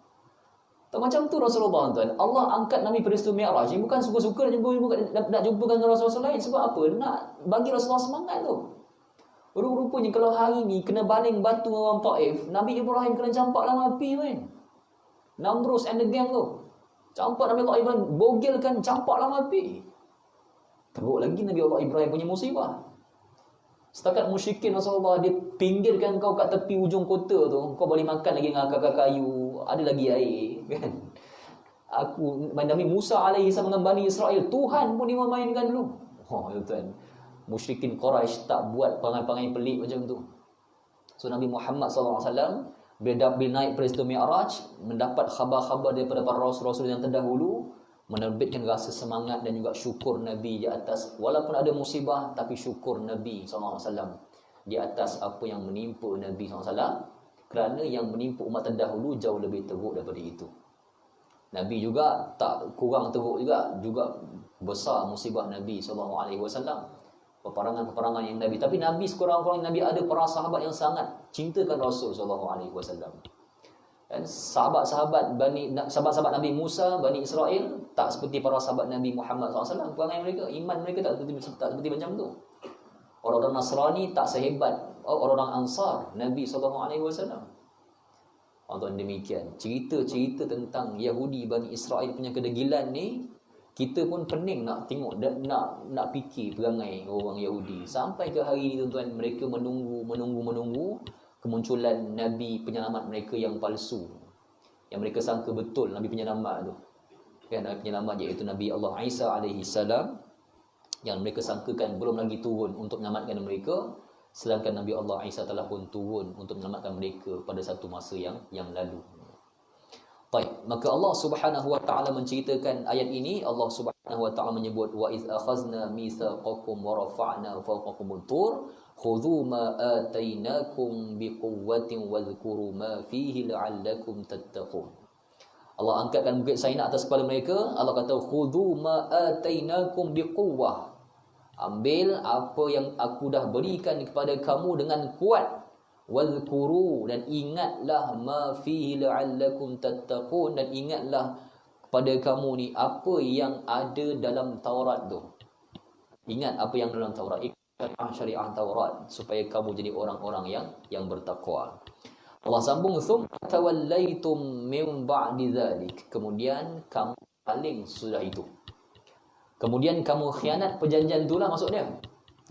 Tak macam tu Rasulullah tuan. Allah angkat Nabi peristiwa Mi'raj. Bukan suka-suka nak jumpa dengan Rasul-Rasul lain. Sebab apa? Nak bagi Rasulullah semangat tu. Rupanya kalau hari ni kena baling batu orang Taif, Nabi Ibrahim kena campak dalam api kan. Namrus and the gang tu. Campak Nabi Allah Ibrahim, bogilkan, campak dalam api. Teruk lagi Nabi Allah Ibrahim punya musibah. Setakat musyrikin Rasulullah, dia pinggirkan kau kat tepi ujung kota tu, kau boleh makan lagi dengan akar kayu, ada lagi air kan. Nabi Musa alaihi salam dengan Bani Israel, Tuhan pun dia mainkan dulu. Tuan, musyrikin Quraisy tak buat perangai-perangai pelik macam tu. So Nabi Muhammad SAW bila naik peristiwa Mi'raj, mendapat khabar-khabar daripada para rasul-rasul yang terdahulu, menerbitkan rasa semangat dan juga syukur Nabi di atas, walaupun ada musibah, tapi syukur Nabi SAW di atas apa yang menimpa Nabi SAW. kerana yang menimpa umat terdahulu jauh lebih teruk daripada itu. Nabi juga tak kurang teruk juga besar musibah Nabi SAW, peperangan-peperangan yang Nabi. Tapi Nabi sekurang-kurangnya Nabi ada para sahabat yang sangat cintakan Rasul SAW. Dan sahabat-sahabat Nabi Musa, Bani Israel tak seperti para sahabat Nabi Muhammad SAW. Perangai mereka, iman mereka tak seperti macam tu. Orang-orang Nasrani tak sehebat orang-orang Ansar Nabi SAW. Tuan demikian, cerita-cerita tentang Yahudi Bani Israel punya kedegilan ni, kita pun pening nak tengok, nak fikir perangai orang Yahudi. Sampai ke hari ni tuan-tuan, mereka menunggu kemunculan Nabi penyelamat mereka yang palsu, yang mereka sangka betul Nabi penyelamat tu. Kan, Nabi penyelamat iaitu Nabi Allah Isa alaihi salam, yang mereka sangkakan belum lagi turun untuk menyelamatkan mereka, sedangkan Nabi Allah Isa telah pun turun untuk menyelamatkan mereka pada satu masa yang lalu. Baik, maka Allah Subhanahu wa taala menceritakan ayat ini. Allah Subhanahu wa taala menyebut, wa iz akhazna mitsaqakum wa rafa'na fawqakumut tur khudhu ma atainakum biquwwatin wadhkuru ma fihi la'allakum tattaqun. Allah angkatkan bukit Sainai atas kepala mereka. Allah kata, khudhu ma atainakum biquwwah, ambil apa yang aku dah berikan kepada kamu dengan kuat. Wadhkuru, dan ingatlah ma fihi la'allakum tattaqun, dan ingatlah kepada kamu ni apa yang ada dalam Taurat tu. Ingat apa yang dalam Taurat, syariah Taurat, supaya kamu jadi orang-orang yang bertakwa. Allah sambung, thumma tawallaitum min ba'di dzalik, kemudian kamu paling sudah itu. Kemudian kamu khianat perjanjian itulah maksudnya.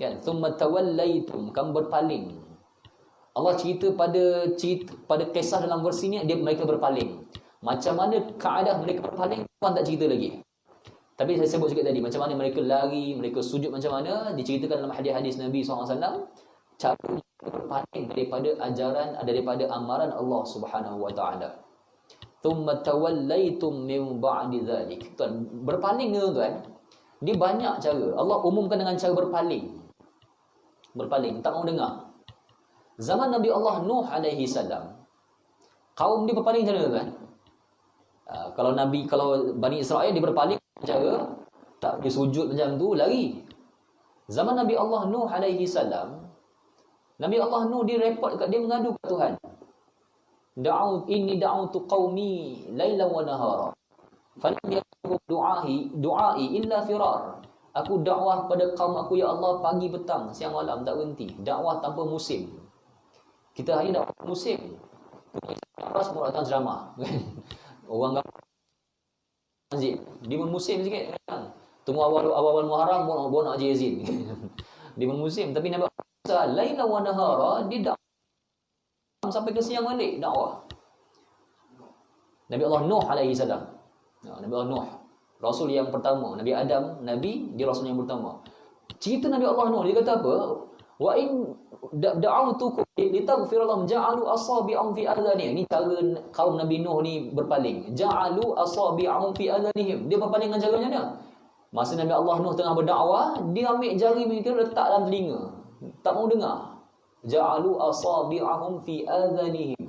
Kan? Thumma tawallaitum, kamu berpaling. Allah cerita pada kisah dalam versi ni, mereka berpaling. Macam mana keadaan mereka berpaling, Tuhan tak cerita lagi. Tapi saya sebut sikit tadi, macam mana mereka lari, mereka sujud macam mana, diceritakan dalam hadis-hadis Nabi SAW. Cara mereka berpaling daripada ajaran, daripada amaran Allah Subhanahu wa taala. Thumma tawallaitum min ba'di dzalik. Tuan, berpaling ke tuan? Dia banyak cara. Allah umumkan dengan cara berpaling. Berpaling, tak mau dengar. Zaman Nabi Allah Nuh alaihi salam, kaum dia berpaling macam mana kan? Kalau Bani Israel dia berpaling cara tak, dia sujud macam tu, lari. Zaman Nabi Allah Nuh alaihi salam, Nabi Allah Nuh dia report kat dia, mengadu kat Tuhan. Inni da'utu qaumi lailan wa nahara falam yakun du'ai illa firar. Aku dakwah pada kaum aku ya Allah pagi petang siang malam tak berhenti, dakwah tanpa musim. Kita hari nak musim, semua datang ceramah kan. Orang masjid dia bermusim sikit kan. Tunggu awal Muharram baru nak haji izin. Dia bermusim. Tapi Nabi Musa laila wa nahara, dia dakwah sampai ke siang balik dakwah. Nabi Allah Nuh alaihi salam, Nabi Allah Nuh, rasul yang pertama. Nabi Adam nabi, dia rasul yang pertama. Cerita Nabi Allah Nuh, dia kata apa? Wa in da'autukum litaghfir lahum ja'alu asabi'ahum fi adhanihim. Ini cara kaum Nabi Nuh ni berpaling. Ja'alu asabi'ahum fi adhanihim. Dia berpaling dengan cara macam mana? Masa Nabi Allah Nuh tengah berdakwah, dia ambil jari mereka letak dalam telinga, tak mau dengar. Ja'alu asabi'ahum fi adhanihim.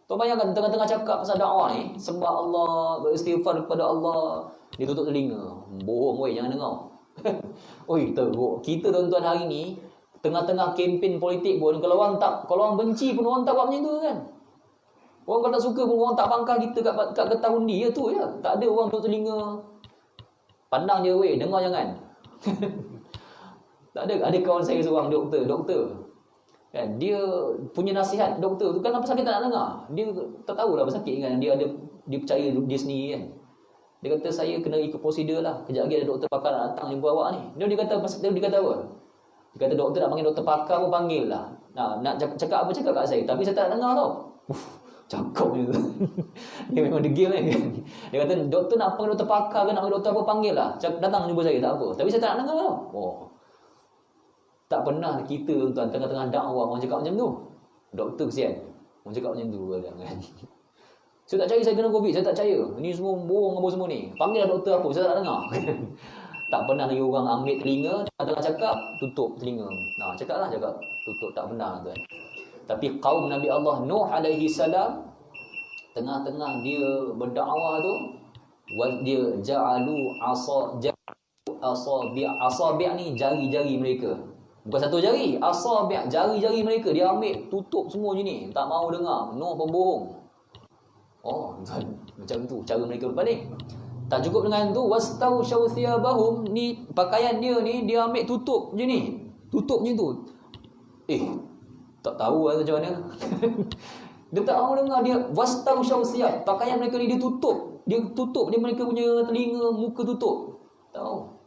Tuan bayangkan tengah-tengah cakap pasal dakwah ni, sembah Allah, beristighfar kepada Allah, dia tutup telinga. Bohong weh, jangan dengar. Oi, teruk. Kita tuan-tuan hari ni tengah-tengah kempen politik pun, kalau orang benci pun orang tak buat macam tu kan. Orang kalau tak suka pun orang tak pangkal kita kat getah undi je tu je. Tak ada orang tutup telinga. Pandang je weh, dengar jangan. Tak ada. Ada kawan saya seorang doktor. Kan, dia punya nasihat doktor tu kan, apa sakit tak nak dengar. Dia tak tahulah apa sakit kan. Dia percaya dia sendiri kan. Dia kata saya kena ikut prosedur lah. Kejap lagi ada doktor pakar nak datang jumpa awak ni. Dia kata apa? Dia kata doktor nak panggil doktor pakar pun panggil lah. Nak cakap apa cakap kat saya. Tapi saya tak nak dengar tau. Cakap je. Dia memang degil kan. Dia kata doktor nak panggil doktor pakar ke nak panggil doktor apa panggil lah. Datang jumpa saya tak apa. Tapi saya tak nak dengar tau. Oh. Tak pernah kita tuan tengah-tengah dakwah orang cakap macam tu. Doktor kesian. Orang cakap macam tu kadang kan. Saya tak percaya saya kena COVID, saya tak percaya. Ini semua bohong apa semua ni. Panggil doktor apa, saya tak nak dengar. Tak pernah lagi orang ambil telinga, tengah cakap, tutup telinga. Cakap, tutup, tak pernah tuan. Tapi kaum Nabi Allah Nuh alaihi salam, tengah-tengah dia berdakwah tu, dia ja'alu asabi' ni jari-jari mereka. Bukan satu jari, asabi' jari-jari mereka dia ambil tutup semua je ni, tak mau dengar. Nuh pembohong. Oh, macam tu cara mereka berpaling. Tak cukup dengan tu, wastawshaw thiyabahum, ni pakaian dia ni dia ambil tutup je ni. Tutup je tu. Tak tahu lah macam mana. Dia tak mahu dengar, dia wastawshaw thiyab, pakaian mereka ni dia tutup. Dia tutup, dia mereka punya telinga, muka tutup. Tahu.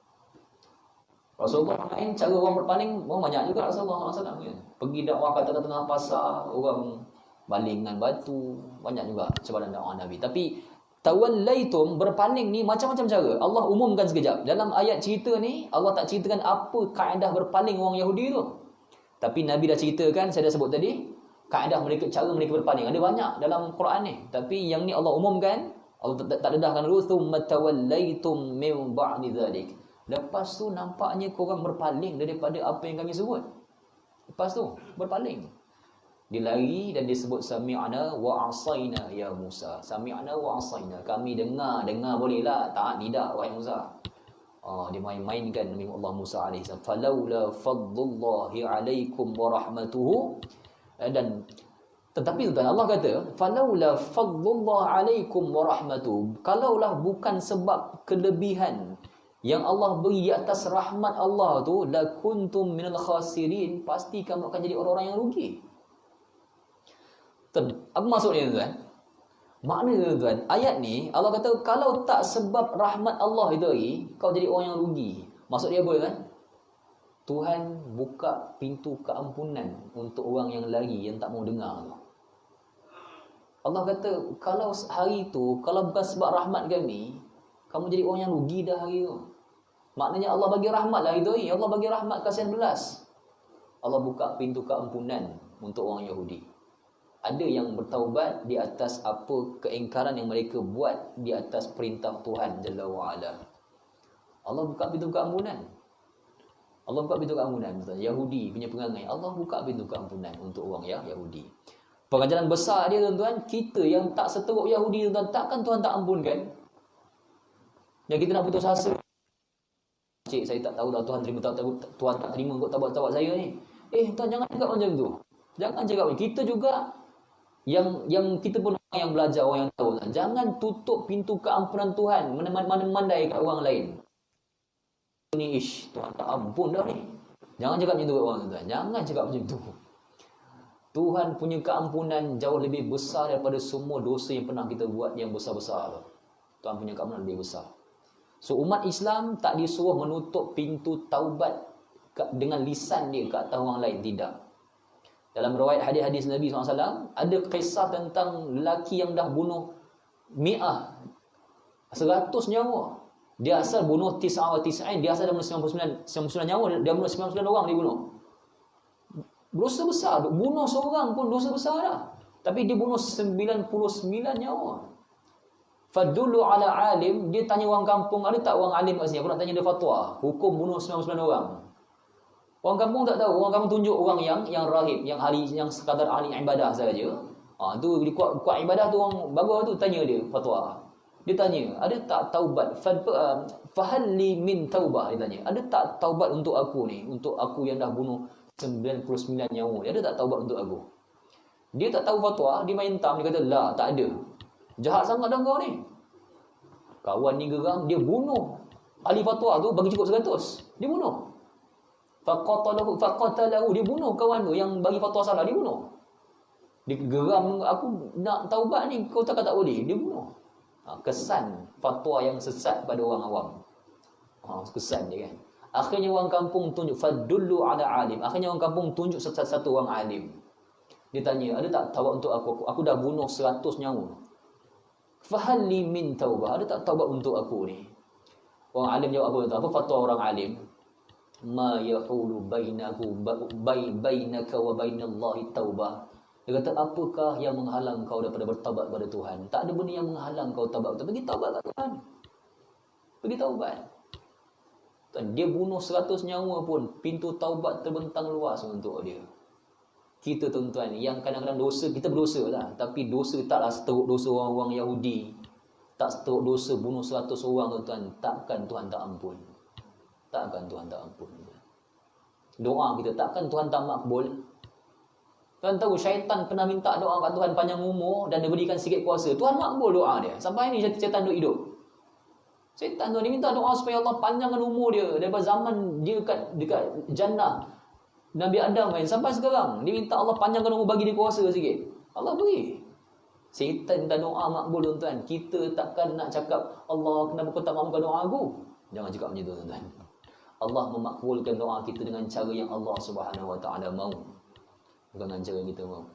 Rasulullah lain cara orang berpaling, orang banyak juga Rasulullah SAW kan. Pergi dakwah kat tengah-tengah pasar, orang baling dengan batu, banyak juga cabaran dakwah Nabi. Tapi tawallaitum, berpaling ni macam-macam cara. Allah umumkan sekejap. Dalam ayat cerita ni Allah tak ceritakan apa kaedah berpaling orang Yahudi tu. Tapi Nabi dah ceritakan, saya dah sebut tadi, kaedah mereka, cara mereka berpaling. Ada banyak dalam Quran ni. Tapi yang ni Allah umumkan, Allah tak dedahkan dulu, thumma tawallaitum min ba'di dzalik. Lepas tu nampaknya korang berpaling daripada apa yang kami sebut. Lepas tu berpaling. Dia lari dan disebut sami'na wa asaina ya Musa. Sami'na wa asaina. Kami dengar bolehlah, tak tidak wahai Musa. Dia main-mainkan Nabi Allah Musa alaihi salam. Falaula fadlullahi alaikum wa rahmatuhu. Dan tetapi tuan Allah kata, falaula fadlullah alaikum wa rahmatuhu. Kalaulah bukan sebab kelebihan yang Allah beri di atas rahmat Allah tu, la kuntum minal khasirin, pasti kamu akan jadi orang-orang yang rugi. Apa maksudnya tuan? Maknanya tuan, ayat ni Allah kata kalau tak sebab rahmat Allah itu lagi, kau jadi orang yang rugi. Maksud dia apa tuan? Tuhan buka pintu keampunan untuk orang yang lari, yang tak mau dengar tu. Allah kata kalau hari tu, kalau bukan sebab rahmat kami, kamu jadi orang yang rugi dah hari tu. Maknanya Allah bagi rahmat lah itu. Allah bagi rahmat kasihan belas. Allah buka pintu keampunan untuk orang Yahudi. Ada yang bertaubat di atas apa keingkaran yang mereka buat di atas perintah Tuhan Jalla wa'ala. Allah buka pintu keampunan. Allah buka pintu keampunan. Yahudi punya perangai, Allah buka pintu keampunan untuk orang Yahudi. Pengajaran besar dia tuan-tuan, kita yang tak seteruk Yahudi tuan-tuan, takkan Tuhan tak ampunkan? Yang kita nak putus asa, cik saya tak tahu dah Tuhan terima Tuhan tak terima kot taubat saya ni. Tuan jangan cakap macam tu. Jangan cakap macam kita juga yang kita pun orang yang belajar, orang yang tahu. Jangan tutup pintu keampunan Tuhan mana-mandai kat orang lain. Ni Tuhan tak ampun dah ni. Jangan cakap macam tu kat orang tuan. Jangan cakap macam tu. Tuhan punya keampunan jauh lebih besar daripada semua dosa yang pernah kita buat yang besar-besar. Tuhan punya keampunan lebih besar. So umat Islam tak disuruh menutup pintu taubat dengan lisan dia ke atas orang lain. Tidak. Dalam riwayat hadis-hadis Nabi SAW, ada kisah tentang lelaki yang dah bunuh 100 nyawa. Dia asal bunuh 99, dia asal dah bunuh 99 nyawa, dia bunuh 99 orang dia bunuh. Dosa besar. Bunuh seorang pun dosa besar dah. Tapi dia bunuh 99 nyawa. Fadullu ala alim, dia tanya orang kampung, ada tak orang alim kat sini? Aku nak tanya dia fatwa, hukum bunuh 99 orang. Orang kampung tak tahu, orang kampung tunjuk orang yang rahib, yang ahli, yang sekadar ahli ibadah saja. Tu dia kuat ibadah tu, orang bagus tu tanya dia fatwa. Dia tanya, ada tak taubat? Fahalli min taubah, dia tanya. Ada tak taubat untuk aku ni? Untuk aku yang dah bunuh 99 nyawa. Dia ada tak taubat untuk aku? Dia tak tahu fatwa, dia main tam, dia kata la, tak ada. Jahat sangat dah kau ni. Kawan ni geram, dia bunuh ahli fatwa tu, bagi cukup 100. Dia bunuh. Faqatalahu, dia bunuh kawan tu yang bagi fatwa salah, dia bunuh. Dia geram, aku nak taubat ni, kau tak kata boleh, dia bunuh. Kesan fatwa yang sesat pada orang awam. Kesan dia kan. Akhirnya orang kampung tunjuk fadullu ala alim. Akhirnya orang kampung tunjuk satu orang alim. Dia tanya, ada tak taubat untuk aku? Aku dah bunuh 100 nyawa. Fahalli min taubah, ada tak taubat untuk aku ni? Orang alim jawab apa? Apa fatwa orang alim? Ma yahulu bainaka wa bainallahi taubah. Dia kata, apakah yang menghalang kau daripada bertaubat kepada Tuhan? Tak ada benda yang menghalang kau taubat. Pergi taubat kat Tuhan. Pergi taubat. Dia bunuh 100 nyawa pun, pintu taubat terbentang luas untuk dia. Kita tuan-tuan, yang kadang-kadang dosa, kita berdosa lah, tapi dosa taklah seteruk dosa orang-orang Yahudi. Tak seteruk dosa bunuh 100 orang tuan-tuan. Takkan Tuhan tak ampun. Takkan Tuhan tak ampun. Doa kita, takkan Tuhan tak makbul. Tuan tahu syaitan pernah minta doa kat Tuhan panjang umur dan dia berikan sikit kuasa. Tuhan makbul doa dia. Sampai ni syaitan duk hidup. Syaitan tu dia minta doa supaya Allah panjangkan umur dia daripada zaman dia dekat jannah Nabi Adam kan sampai sekarang. Dia minta Allah panjangkan umur, bagi dia kuasa sikit. Allah beri. Syaitan minta doa makbul tuan-tuan. Kita takkan nak cakap, Allah kenapa kau tak makbulkan doa aku? Jangan cakap macam tu tuan-tuan. Allah memakbulkan doa kita dengan cara yang Allah Subhanahu Wa Taala mahu. Bukan dengan cara kita mahu.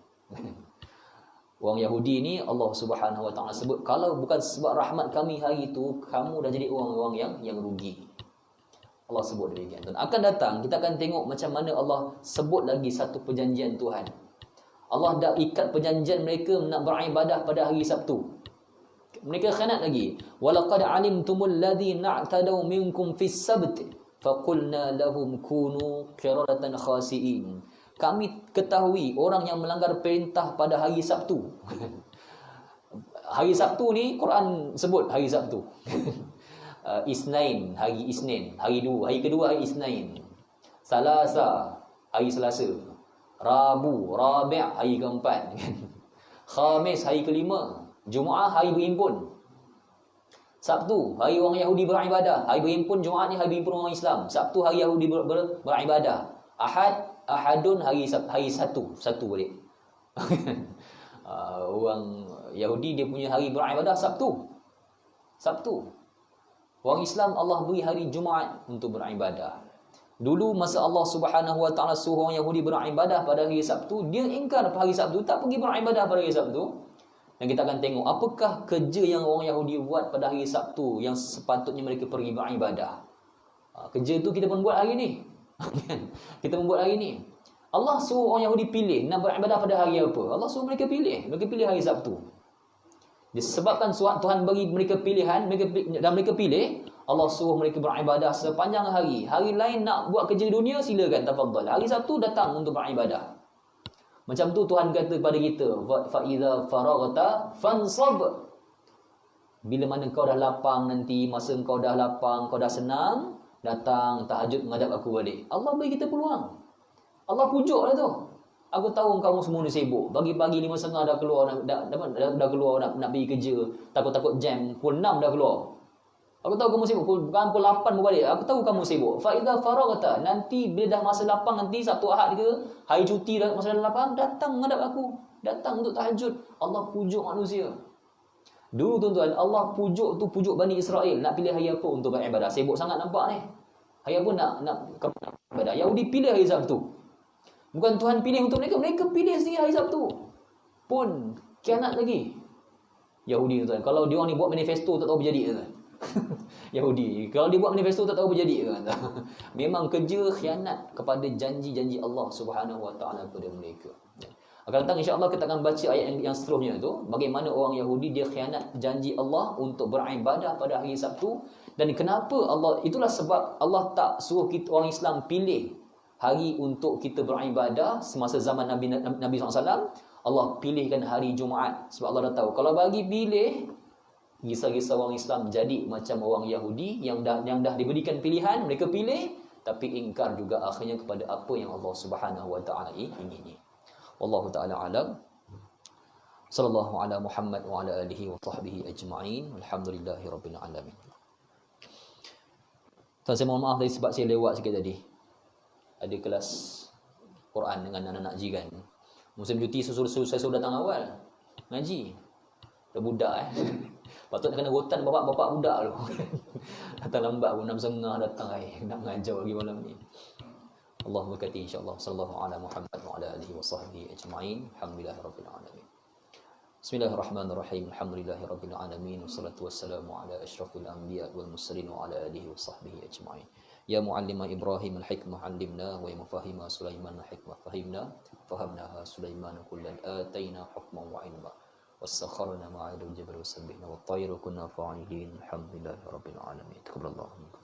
Orang Yahudi ni Allah Subhanahu Wa Taala sebut, kalau bukan sebab rahmat kami hari itu, kamu dah jadi orang-orang yang rugi. Allah sebut demikian. Dan akan datang kita akan tengok macam mana Allah sebut lagi satu perjanjian Tuhan. Allah dah ikat perjanjian mereka nak beribadah pada hari Sabtu. Mereka khianat lagi. Walaqad alimtumul ladzina i'tadaw minkum fis sabt faqulna lahum kunu qiradatan khasiin. Kami ketahui orang yang melanggar perintah pada hari Sabtu. Hari Sabtu ni Quran sebut hari Sabtu. Isnin, hari Isnin. Hari kedua hari Isnin. Salasa, hari Selasa. Rabu, Rabi' hari keempat. Khamis, hari kelima. Jumaat, hari berhimpun. Sabtu, hari orang Yahudi beribadah. Hari berhimpun, Jumaat ni hari berhimpun orang Islam. Sabtu, hari Yahudi beribadah. Ahadun, hari satu balik. Orang Yahudi dia punya hari beribadah Sabtu. Orang Islam Allah beri hari Jumaat untuk beribadah. Dulu masa Allah Subhanahu Wa Taala suruh orang Yahudi beribadah pada hari Sabtu, dia ingkar pada hari Sabtu, tak pergi beribadah pada hari Sabtu. Dan kita akan tengok apakah kerja yang orang Yahudi buat pada hari Sabtu yang sepatutnya mereka pergi beribadah. Kerja tu kita pun buat hari ni. Kita pun buat hari ni. Allah suruh orang Yahudi pilih nak beribadah pada hari apa. Allah suruh mereka pilih. Mereka pilih hari Sabtu. Disebabkan Tuhan bagi mereka pilihan, mereka pilih, Allah suruh mereka beribadah sepanjang hari. Hari lain nak buat kerja dunia, silakan, tafadhal. Hari Sabtu datang untuk beribadah. Macam tu Tuhan kata kepada kita, fa iza faraghta fansab. Bila mana kau dah lapang nanti, masa kau dah lapang, kau dah senang, datang tahajud menghadap aku balik. Allah bagi kita peluang. Allah pujuk lah tu. Aku tahu kamu semua ni sibuk. Pagi-pagi 5.30 dah keluar dah keluar nak pergi kerja. Takut-takut jam. Pukul 6 dah keluar. Aku tahu kamu sibuk. Pukul 8 berbalik. Aku tahu kamu sibuk. Fa idza faraghta, nanti bila dah masa lapang, nanti Sabtu Ahad ke, hari cuti dah masa dah lapang, datang menghadap aku. Datang untuk tahajud. Allah pujuk manusia. Dulu tuan-tuan, Allah pujuk tu pujuk Bani Israel nak pilih hari apa untuk beribadah. Sibuk sangat nampak ni. Hari apa nak beribadah. Yahudi pilih hari Sabtu. Bukan Tuhan pilih untuk mereka, mereka pilih sendiri hari Sabtu. Pun khianat lagi. Yahudi tuan, kalau dia orang ni buat manifesto tak tahu berjadi tuan. Yahudi, kalau dia buat manifesto tak tahu berjadi tuan. Memang kerja khianat kepada janji-janji Allah Subhanahu Wa Taala kepada mereka. Akan datang insya-Allah kita akan baca ayat yang seterusnya tu, bagaimana orang Yahudi dia khianat janji Allah untuk beribadah pada hari Sabtu. Dan kenapa Allah, itulah sebab Allah tak suruh kita orang Islam pilih hari untuk kita beribadah semasa zaman Nabi SAW. Allah pilihkan hari Jumaat sebab Allah dah tahu kalau bagi pilih, kisah-kisah orang Islam jadi macam orang Yahudi yang dah diberikan pilihan, mereka pilih tapi ingkar juga akhirnya kepada apa yang Allah Subhanahu Wa Taala ingini. Wallahu taala alam. Sallallahu ala Muhammad wa ala alihi wa sahbihi ajma'in. Alhamdulillahirabbil alamin. Tuan, saya mohon maaf tadi sebab saya lewat sikit tadi. Ada kelas Quran dengan anak-anak jiran. Musim cuti saya suruh datang awal ngaji. Dah budak Patut nak kena rotan bapak-bapak budak tu. Datang lambat pun 6.30 datang nak mengajar lagi malam ni. Allah berkati insya-Allah. Sallallahu ala Muhammad wa ala alihi wa sahbihi ajma'in. Alhamdulillahirabbil alamin. Bismillahirrahmanirrahim. Alhamdulillahirabbil alamin. Wassalatu wassalamu ala asyrafil anbiya wal mursalin wa ala alihi wa sahbihi ajma'in. Ya muallima Ibrahim al-hikmah 'allimna wa ya mufahima Sulaiman al-hikmah fahimna fahamnaha Sulaiman kullan ataina hukman wa ilma wasakharna ma'al jabal wasabbihna wat tayru kunna fa'ilin. Alhamdulillahirabbil alamin. Taqabbalallahu minkum.